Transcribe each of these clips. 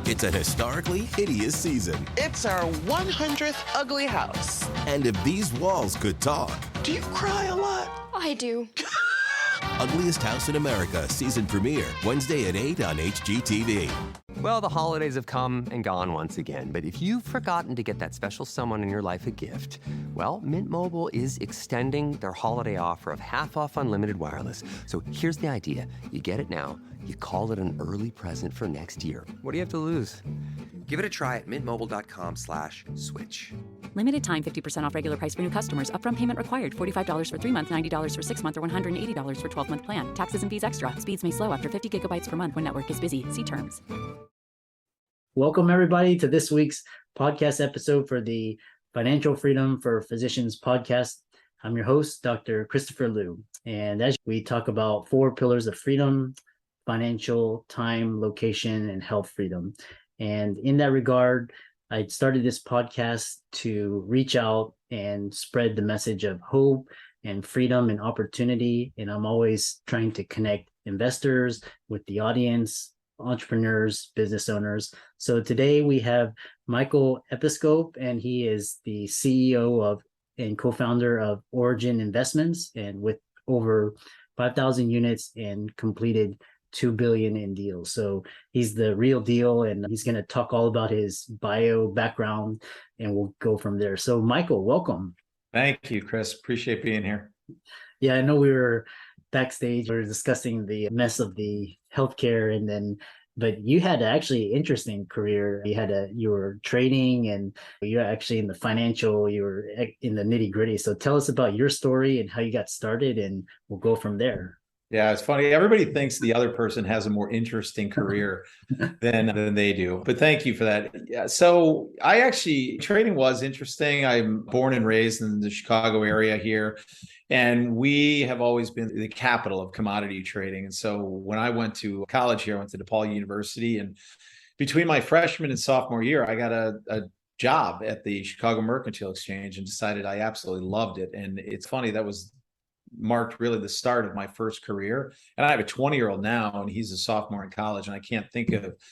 It's a historically hideous season. It's our 100th ugly house. And if these walls could talk. Do you cry a lot? I do. Ugliest House in America season premiere Wednesday at 8 on HGTV. Well, the holidays have come and gone once again, but if you've forgotten to get that special someone in your life a gift, well, Mint Mobile is extending their holiday offer of half off unlimited wireless. So here's the idea. You get it now, you call it an early present for next year. What do you have to lose? Give it a try at mintmobile.com/switch. Limited time 50% off regular price for new customers. Upfront payment required. $45 for 3 months, $90 for 6 months, or $180 for 12-month plan. Taxes and fees extra. Speeds may slow after 50 gigabytes per month when network is busy. See terms. Welcome, everybody, to this week's podcast episode for the Financial Freedom for Physicians podcast. I'm your host, Dr. Christopher Liu. And as we talk about 4 pillars of freedom: financial, time, location, and health freedom. And in that regard, I started this podcast to reach out and spread the message of hope and freedom and opportunity. And I'm always trying to connect investors with the audience, entrepreneurs, business owners. So today we have Michael Episcope, and he is the CEO of and co-founder of Origin Investments, and with over 5,000 units and completed $2 billion in deals. So he's the real deal, and he's going to talk all about his bio background, and we'll go from there. So Michael, welcome. Thank you, Chris. Appreciate being here. Yeah, I know we were backstage, we were discussing the mess of the healthcare, but you had actually interesting career. You were trading, and you're actually in the financial, you were in the nitty gritty. So tell us about your story and how you got started, and we'll go from there. Yeah, it's funny. Everybody thinks the other person has a more interesting career than they do. But thank you for that. Yeah, so trading was interesting. I'm born and raised in the Chicago area here, and we have always been the capital of commodity trading. And so when I went to college here, I went to DePaul University, and between my freshman and sophomore year, I got a job at the Chicago Mercantile Exchange and decided I absolutely loved it. And it's funny, that marked really the start of my first career. And I have a 20-year-old now, and he's a sophomore in college. And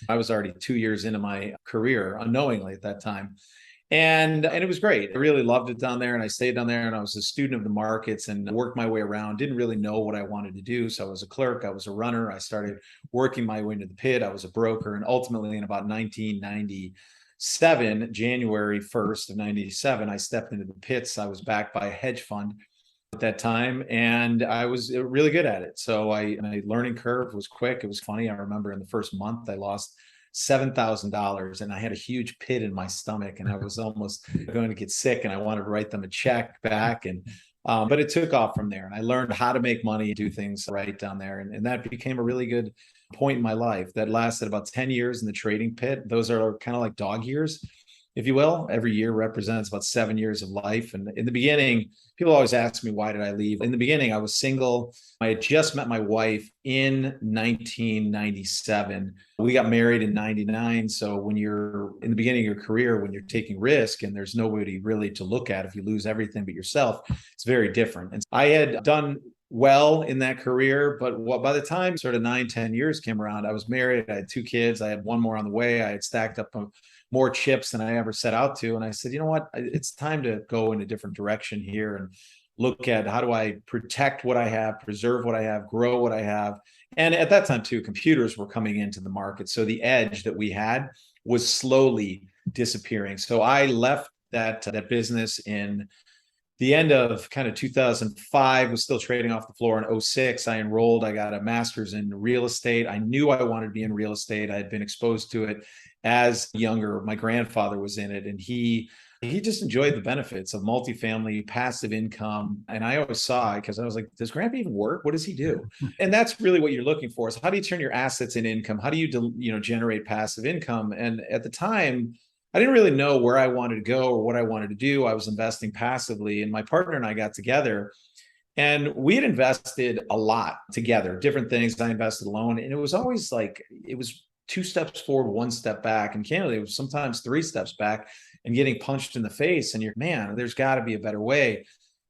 I was already 2 years into my career unknowingly at that time. And it was great. I really loved it down there, and I stayed down there, and I was a student of the markets and worked my way around. Didn't really know what I wanted to do. So I was a clerk, I was a runner. I started working my way into the pit. I was a broker. And ultimately in about 1997, January 1st of 97, I stepped into the pits. I was backed by a hedge fund at that time, and I was really good at it. So my learning curve was quick. It was funny. I remember in the first month, I lost $7,000, and I had a huge pit in my stomach, and I was almost going to get sick, and I wanted to write them a check back. But it took off from there, and I learned how to make money, do things right down there. And that became a really good point in my life that lasted about 10 years in the trading pit. Those are kind of like dog years, if you will. Every year represents about 7 years of life. And in the beginning, people always ask me, why did I leave? In the beginning, I was single. I had just met my wife in 1997. We got married in 99. So when you're in the beginning of your career, when you're taking risk and there's nobody really to look at, if you lose everything but yourself, it's very different. And I had done well in that career, but by the time sort of 9-10 years came around, I was married. I had 2 kids. I had 1 more on the way. I had stacked up more chips than I ever set out to. And I said, you know what, it's time to go in a different direction here and look at how do I protect what I have, preserve what I have, grow what I have. And at that time too, computers were coming into the market. So the edge that we had was slowly disappearing. So I left that business in the end of kind of 2005, was still trading off the floor in 2006. I enrolled, I got a master's in real estate. I knew I wanted to be in real estate. I had been exposed to it as younger. My grandfather was in it, and he just enjoyed the benefits of multifamily, passive income. And I always saw it because I was like, does Grandpa even work? What does he do? And that's really what you're looking for. So how do you turn your assets into income? How do you generate passive income? And at the time, I didn't really know where I wanted to go or what I wanted to do. I was investing passively, and my partner and I got together, and we had invested a lot together, different things. I invested alone, and it was always like, it was 2 steps forward, 1 step back. And candidly, it was sometimes 3 steps back and getting punched in the face. And you're, man, there's got to be a better way.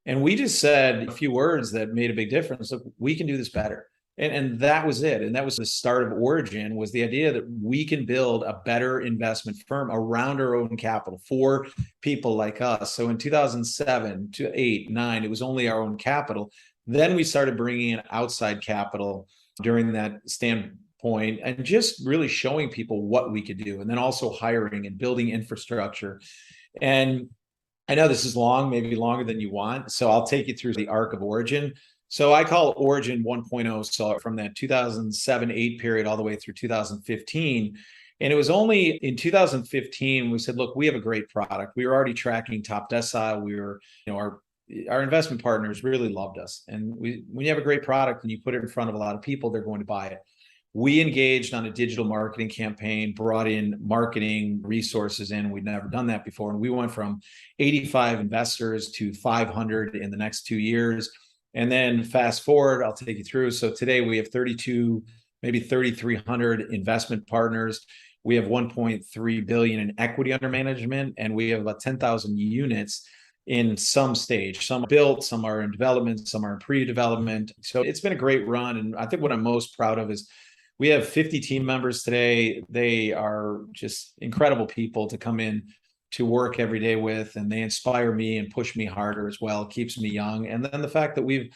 And we just said a few words that made a big difference. Look, we can do this better. And that was it. And that was the start of Origin, was the idea that we can build a better investment firm around our own capital for people like us. So in 2007 to 8, 9, it was only our own capital. Then we started bringing in outside capital during that standpoint and just really showing people what we could do. And then also hiring and building infrastructure. And I know this is long, maybe longer than you want. So I'll take you through the arc of Origin. So I call Origin 1.0. So from that 2007-8 period all the way through 2015. And it was only in 2015 we said, look, we have a great product. We were already tracking top decile. We were, our investment partners really loved us. And when you have a great product and you put it in front of a lot of people, they're going to buy it. We engaged on a digital marketing campaign, brought in marketing resources in. We'd never done that before. And we went from 85 investors to 500 in the next 2 years. And then fast forward, I'll take you through. So today we have 32, maybe 3,300 investment partners. We have 1.3 billion in equity under management, and we have about 10,000 units in some stage. Some are built, some are in development, some are in pre-development. So it's been a great run. And I think what I'm most proud of is we have 50 team members today. They are just incredible people to come in to work every day with, and they inspire me and push me harder as well. It keeps me young. And then the fact that we've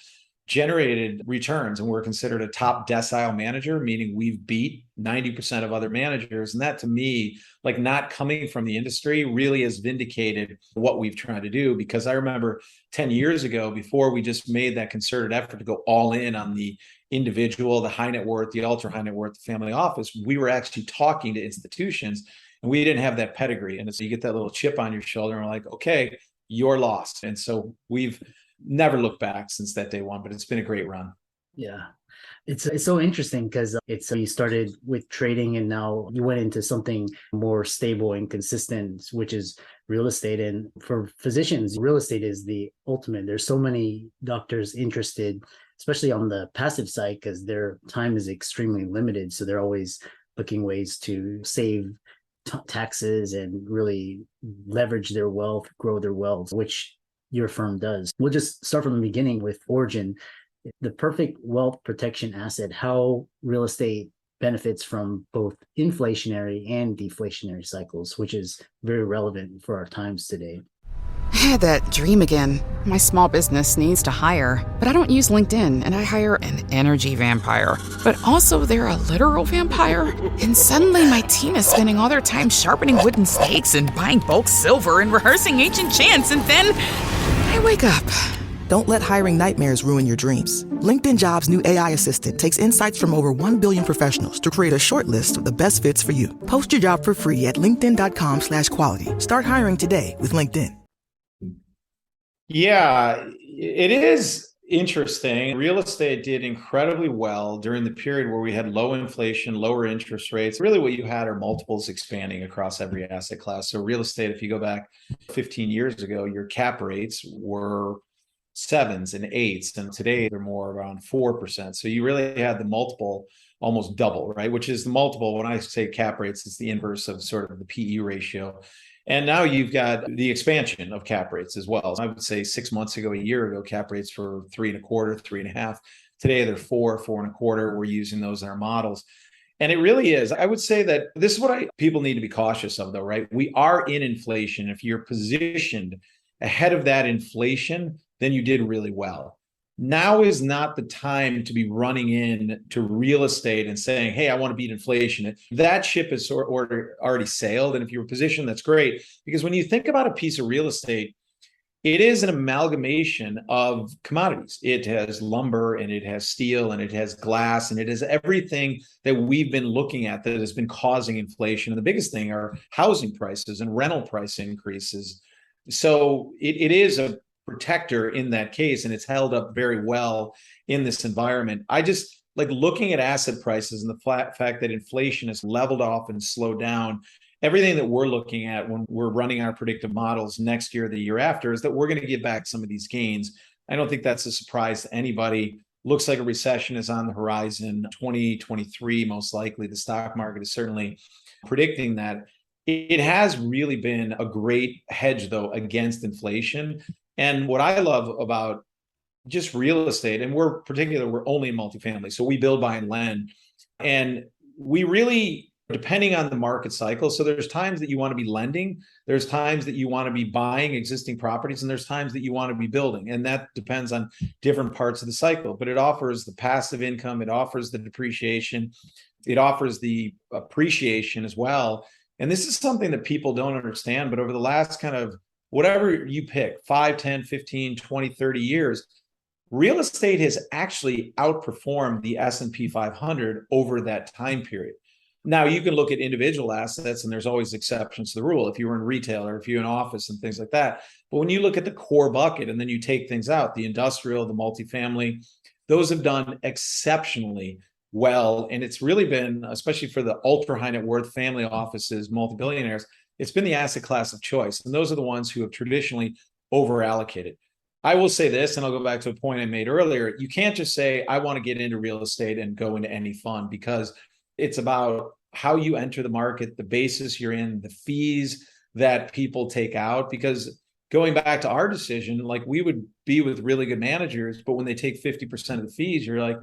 generated returns and we're considered a top decile manager, meaning we've beat 90% of other managers. And that, to me, like not coming from the industry, really has vindicated what we've tried to do. Because I remember 10 years ago, before we just made that concerted effort to go all in on the individual, the high net worth, the ultra high net worth, the family office, we were actually talking to institutions. And we didn't have that pedigree. And so you get that little chip on your shoulder and we're like, okay, you're lost. And so we've never looked back since that day one, but it's been a great run. Yeah. It's so interesting because you started with trading and now you went into something more stable and consistent, which is real estate. And for physicians, real estate is the ultimate. There's so many doctors interested, especially on the passive side, because their time is extremely limited. So they're always looking ways to save taxes and really leverage their wealth, grow their wealth, which your firm does. We'll just start from the beginning with Origin, the perfect wealth protection asset, how real estate benefits from both inflationary and deflationary cycles, which is very relevant for our times today. I had that dream again. My small business needs to hire, but I don't use LinkedIn, and I hire an energy vampire. But also they're a literal vampire. And suddenly my team is spending all their time sharpening wooden stakes and buying bulk silver and rehearsing ancient chants, and then I wake up. Don't let hiring nightmares ruin your dreams. LinkedIn Jobs' new AI assistant takes insights from over 1 billion professionals to create a short list of the best fits for you. Post your job for free at linkedin.com/quality. Start hiring today with LinkedIn. Yeah, it is interesting. Real estate did incredibly well during the period where we had low inflation, lower interest rates. Really what you had are multiples expanding across every asset class. So real estate, if you go back 15 years ago, your cap rates were 7s and 8s, and today they're more around 4%. So you really had the multiple almost double, right? Which is the multiple. When I say cap rates, it's the inverse of sort of the PE ratio. And now you've got the expansion of cap rates as well. I would say 6 months ago, a year ago, cap rates were 3.25, 3.5. Today they're 4, 4.25. We're using those in our models. And it really is. I would say that this is what people need to be cautious of, though, right? We are in inflation. If you're positioned ahead of that inflation, then you did really well. Now is not the time to be running in to real estate and saying, hey, I want to beat inflation. That ship is already sailed. And if you're positioned, that's great. Because when you think about a piece of real estate, it is an amalgamation of commodities. It has lumber and it has steel and it has glass and it has everything that we've been looking at that has been causing inflation. And the biggest thing are housing prices and rental price increases. So it is a protector in that case, and it's held up very well in this environment. I just like looking at asset prices and the fact that inflation has leveled off and slowed down. Everything that we're looking at when we're running our predictive models next year, the year after, is that we're going to give back some of these gains. I don't think that's a surprise to anybody. Looks like a recession is on the horizon. 2023, most likely. The stock market is certainly predicting that. It has really been a great hedge, though, against inflation. And what I love about just real estate, and we're only in multifamily. So we build, buy, and lend. And we really, depending on the market cycle, so there's times that you want to be lending, there's times that you want to be buying existing properties, and there's times that you want to be building. And that depends on different parts of the cycle. But it offers the passive income, it offers the depreciation, it offers the appreciation as well. And this is something that people don't understand, but over the last kind of whatever you pick, 5, 10, 15, 20, 30 years, real estate has actually outperformed the S&P 500 over that time period. Now, you can look at individual assets, and there's always exceptions to the rule if you were in retail or if you're in office and things like that. But when you look at the core bucket and then you take things out, the industrial, the multifamily, those have done exceptionally well. And it's really been, especially for the ultra high net worth family offices, multi-billionaires, it's been the asset class of choice. And those are the ones who have traditionally over allocated. I will say this, and I'll go back to a point I made earlier. You can't just say, I want to get into real estate and go into any fund, because it's about how you enter the market, the basis you're in, the fees that people take out. Because going back to our decision, like, we would be with really good managers, but when they take 50% of the fees, you're like,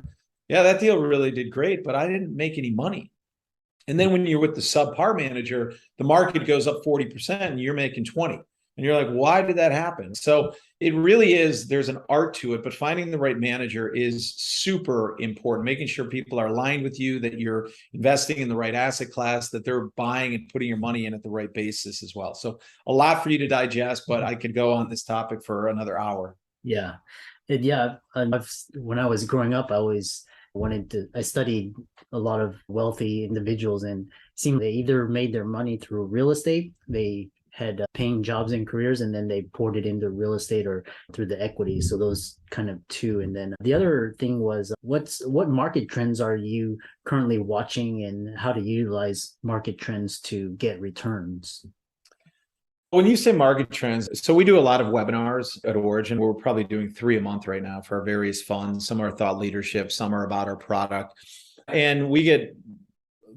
yeah, that deal really did great, but I didn't make any money. And then when you're with the subpar manager, the market goes up 40% and you're making 20. And you're like, why did that happen? So it really is, there's an art to it, but finding the right manager is super important. Making sure people are aligned with you, that you're investing in the right asset class, that they're buying and putting your money in at the right basis as well. So a lot for you to digest, but I could go on this topic for another hour. Yeah. When I was growing up, I studied a lot of wealthy individuals, and it seemed they either made their money through real estate, they had paying jobs and careers, and then they poured it into real estate or through the equity. So those kind of two. And then the other thing was, what market trends are you currently watching, and how to utilize market trends to get returns? When you say market trends, so we do a lot of webinars at Origin. We're probably doing 3 a month right now for our various funds. Some are thought leadership, some are about our product. And we get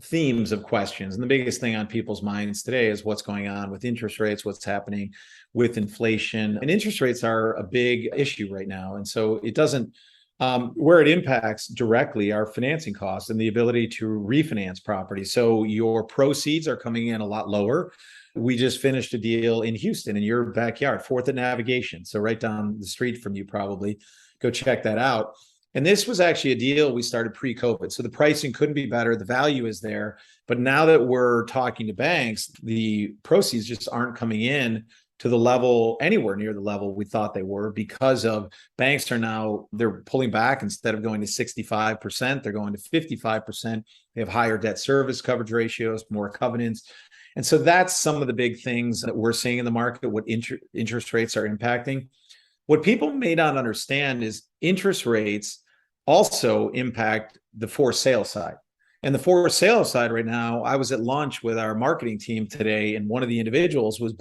themes of questions. And the biggest thing on people's minds today is what's going on with interest rates, what's happening with inflation. And interest rates are a big issue right now. And so it doesn't, where it impacts directly our financing costs and the ability to refinance property. So your proceeds are coming in a lot lower. We just finished a deal in Houston, in your backyard, 4th and Navigation. So right down the street from you, probably. Go check that out. And this was actually a deal we started pre-COVID. So the pricing couldn't be better. The value is there. But now that we're talking to banks, the proceeds just aren't coming in to the level, anywhere near the level we thought they were, because of banks are now, they're pulling back. Instead of going to 65%, they're going to 55%. They have higher debt service coverage ratios, more covenants. And so that's some of the big things that we're seeing in the market, what interest rates are impacting. What people may not understand is interest rates also impact the for sale side. And the for sale side right now, I was at lunch with our marketing team today, and one of the individuals was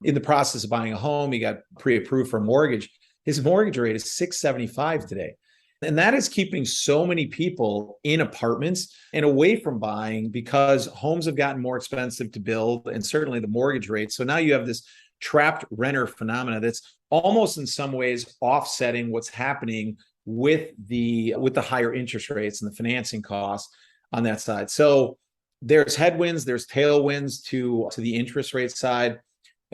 in the process of buying a home. He got pre-approved for a mortgage. His mortgage rate is 675 today. And that is keeping so many people in apartments and away from buying, because homes have gotten more expensive to build, and certainly the mortgage rate. So now you have this trapped renter phenomena that's almost in some ways offsetting what's happening with the higher interest rates and the financing costs on that side. So there's headwinds, there's tailwinds to the interest rate side.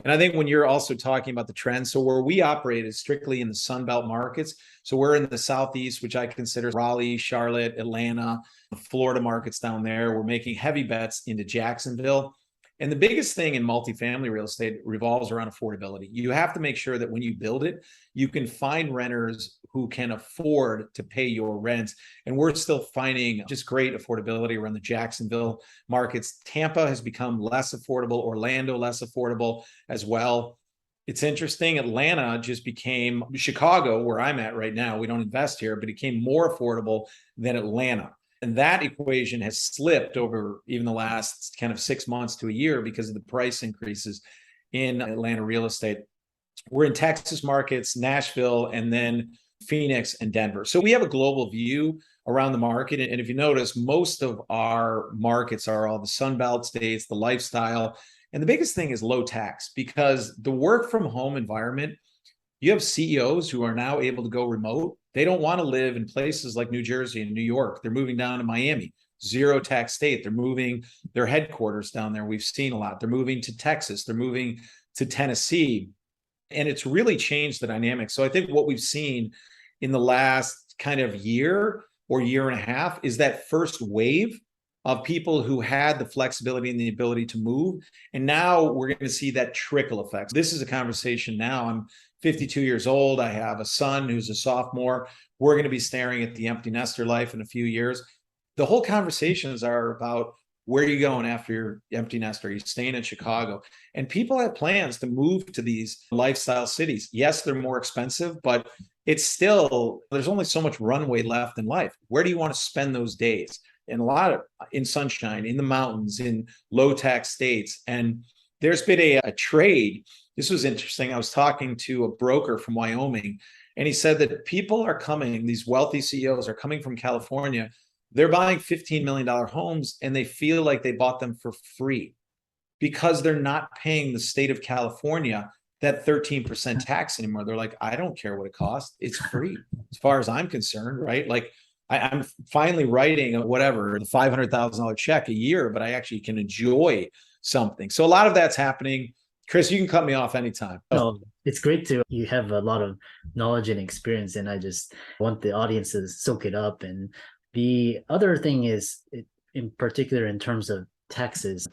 And I think when you're also talking about the trends, so where we operate is strictly in the Sunbelt markets. So we're in the Southeast, which I consider Raleigh, Charlotte, Atlanta, Florida markets down there. We're making heavy bets into Jacksonville. And the biggest thing in multifamily real estate revolves around affordability. You have to make sure that when you build it, you can find renters who can afford to pay your rents. And we're still finding just great affordability around the Jacksonville markets. Tampa has become less affordable, Orlando less affordable as well. It's interesting, Atlanta just became, Chicago, where I'm at right now, we don't invest here, but it became more affordable than Atlanta. And that equation has slipped over even the last kind of 6 months to a year because of the price increases in Atlanta real estate. We're in Texas markets, Nashville, and then Phoenix and Denver. So we have a global view around the market. And if you notice, most of our markets are all the Sunbelt states, the lifestyle. And the biggest thing is low tax, because the work from home environment, You have CEOs who are now able to go remote. They don't want to live in places like New Jersey and New York. They're moving down to Miami, zero tax state. They're moving their headquarters down there. We've seen a lot. They're moving to Texas. They're moving to Tennessee. And it's really changed the dynamic. So I think what we've seen in the last kind of year or year and a half is that first wave of people who had the flexibility and the ability to move. And now we're going to see that trickle effect. This is a conversation now. I'm 52 years old. I have a son who's a sophomore. We're going to be staring at the empty nester life in a few years. The whole conversations are about, where are you going after your empty nester? Are you staying in Chicago? And people have plans to move to these lifestyle cities. Yes, they're more expensive, but it's still, there's only so much runway left in life. Where do you want to spend those days? And a lot of in sunshine, in the mountains, in low tax states. And there's been a trade. This was interesting. I was talking to a broker from Wyoming, and he said that people are coming, these wealthy CEOs are coming from California. They're buying $15 million homes, and they feel like they bought them for free because they're not paying the state of California that 13% tax anymore. They're like, I don't care what it costs. It's free as far as I'm concerned, right? Like, I'm finally writing whatever, the $500,000 check a year, but I actually can enjoy something. So a lot of that's happening. Chris, you can cut me off anytime. No, it's great you have a lot of knowledge and experience, and I just want the audience to soak it up. And the other thing is, in particular, in terms of taxes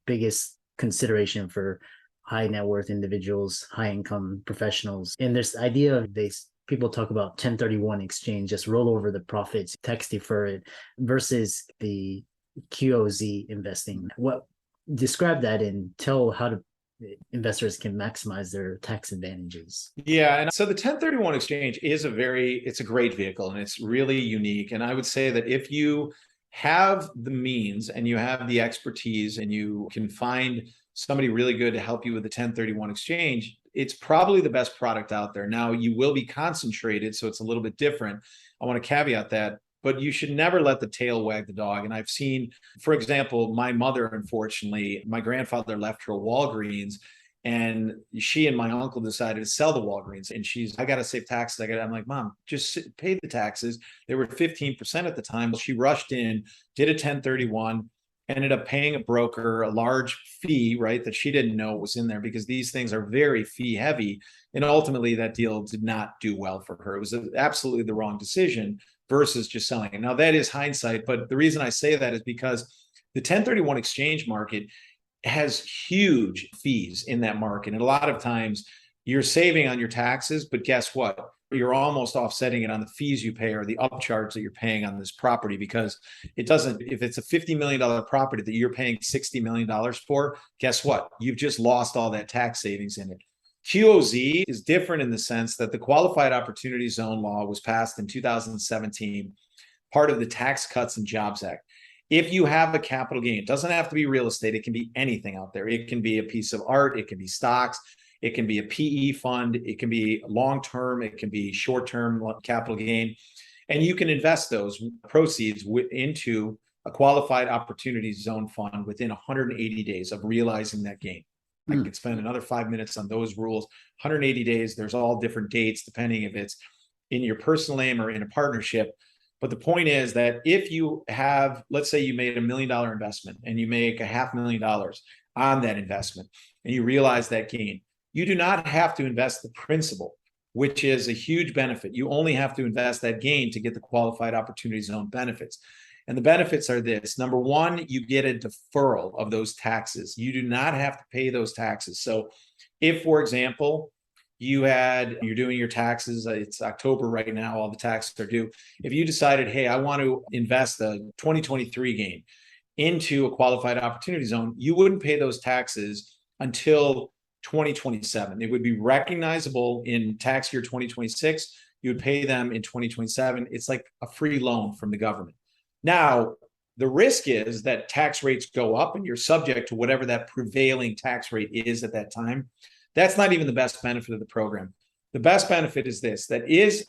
biggest consideration for high net worth individuals, high income professionals. And this idea of people talk about 1031 exchange, just roll over the profits, tax defer it, versus the QOZ investing. Describe that and tell how investors can maximize their tax advantages. Yeah. And so the 1031 exchange is it's a great vehicle, and it's really unique. And I would say that if you have the means and you have the expertise and you can find somebody really good to help you with the 1031 exchange, it's probably the best product out there. Now, you will be concentrated, so it's a little bit different. I want to caveat that, but you should never let the tail wag the dog. And I've seen, for example, my mother, unfortunately, my grandfather left her a Walgreens, and she and my uncle decided to sell the Walgreens. And I got to save taxes. I'm like, Mom, just pay the taxes. They were 15% at the time. She rushed in, did a 1031, ended up paying a broker a large fee, right, that she didn't know was in there, because these things are very fee heavy. And ultimately that deal did not do well for her. It was absolutely the wrong decision versus just selling it. Now, that is hindsight, but the reason I say that is because the 1031 exchange market has huge fees in that market. And a lot of times you're saving on your taxes, but guess what? You're almost offsetting it on the fees you pay or the upcharge that you're paying on this property, because if it's a $50 million property that you're paying $60 million for, guess what? You've just lost all that tax savings in it. QOZ is different in the sense that the Qualified Opportunity Zone law was passed in 2017, part of the Tax Cuts and Jobs Act. If you have a capital gain, it doesn't have to be real estate. It can be anything out there. It can be a piece of art. It can be stocks. It can be a PE fund. It can be long-term. It can be short-term capital gain. And you can invest those proceeds into a Qualified Opportunity Zone fund within 180 days of realizing that gain. I could spend another 5 minutes on those rules. 180 days, there's all different dates, depending if it's in your personal name or in a partnership. But the point is that if you have, let's say you made $1 million investment and you make $500,000 on that investment and you realize that gain, you do not have to invest the principal, which is a huge benefit. You only have to invest that gain to get the Qualified Opportunity Zone benefits. And the benefits are this. Number one, you get a deferral of those taxes. You do not have to pay those taxes. So if, for example, you're doing your taxes, it's October right now, all the taxes are due. If you decided, hey, I want to invest a 2023 gain into a Qualified Opportunity Zone, you wouldn't pay those taxes until 2027. It would be recognizable in tax year 2026. You would pay them in 2027. It's like a free loan from the government. Now, the risk is that tax rates go up and you're subject to whatever that prevailing tax rate is at that time. That's not even the best benefit of the program. The best benefit is this, that is,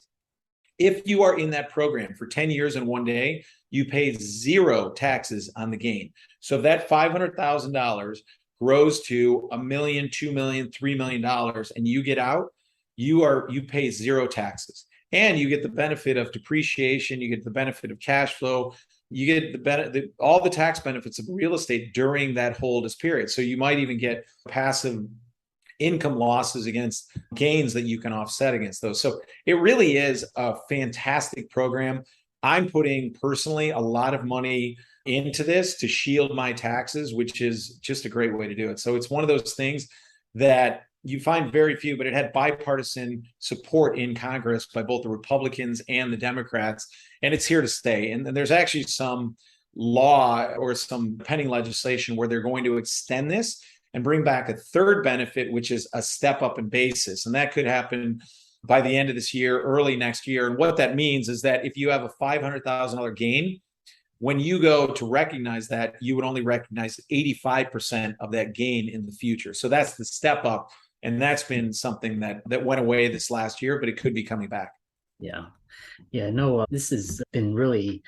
if you are in that program for 10 years and 1 day, you pay zero taxes on the gain. So if that $500,000 grows to $1 million, $2 million, $3 million, and you get out, you pay zero taxes, and you get the benefit of depreciation, you get the benefit of cash flow, you get all the tax benefits of real estate during that holdest period. So you might even get passive income losses against gains that you can offset against those. So it really is a fantastic program. I'm putting personally a lot of money into this to shield my taxes, which is just a great way to do it. So it's one of those things that you find very few, but it had bipartisan support in Congress by both the Republicans and the Democrats, and it's here to stay. And there's actually some law or some pending legislation where they're going to extend this and bring back a third benefit, which is a step up in basis. And that could happen by the end of this year, early next year. And what that means is that if you have a $500,000 gain, when you go to recognize that, you would only recognize 85% of that gain in the future. So that's the step up. And that's been something that went away this last year, but it could be coming back. Yeah. Yeah, no, this has been really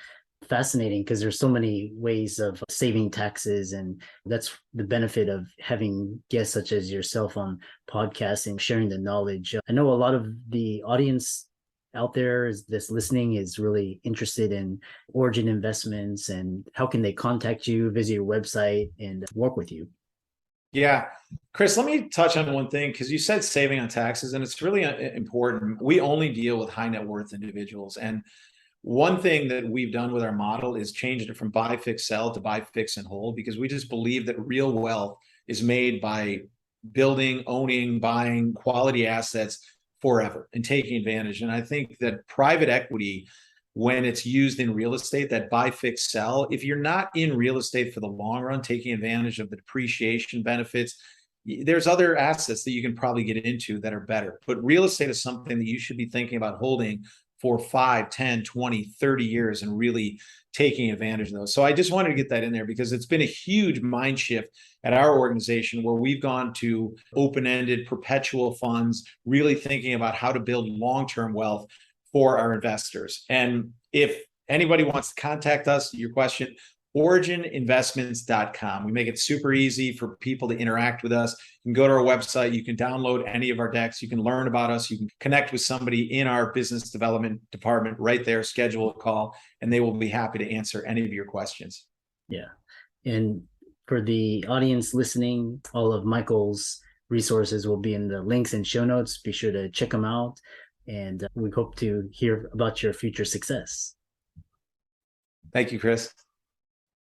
fascinating because there's so many ways of saving taxes, and that's the benefit of having guests such as yourself on podcasting, sharing the knowledge. I know a lot of the audience out there that's listening is really interested in Origin investments, and how can they contact you, visit your website, and work with you? Yeah. Chris, let me touch on one thing, because you said saving on taxes, and it's really important. We only deal with high net worth individuals. And one thing that we've done with our model is changed it from buy, fix, sell to buy, fix, and hold, because we just believe that real wealth is made by building, owning, buying quality assets forever and taking advantage. And I think that private equity, when it's used in real estate, that buy, fix, sell, if you're not in real estate for the long run, taking advantage of the depreciation benefits, there's other assets that you can probably get into that are better. But real estate is something that you should be thinking about holding for 5, 10, 20, 30 years and really taking advantage of those. So I just wanted to get that in there because it's been a huge mind shift at our organization where we've gone to open-ended perpetual funds, really thinking about how to build long-term wealth for our investors. And if anybody wants to contact us, your question, origininvestments.com. We make it super easy for people to interact with us. You can go to our website, you can download any of our decks, you can learn about us, you can connect with somebody in our business development department right there, schedule a call, and they will be happy to answer any of your questions. Yeah. And for the audience listening, all of Michael's resources will be in the links and show notes. Be sure to check them out. And we hope to hear about your future success. Thank you, Chris.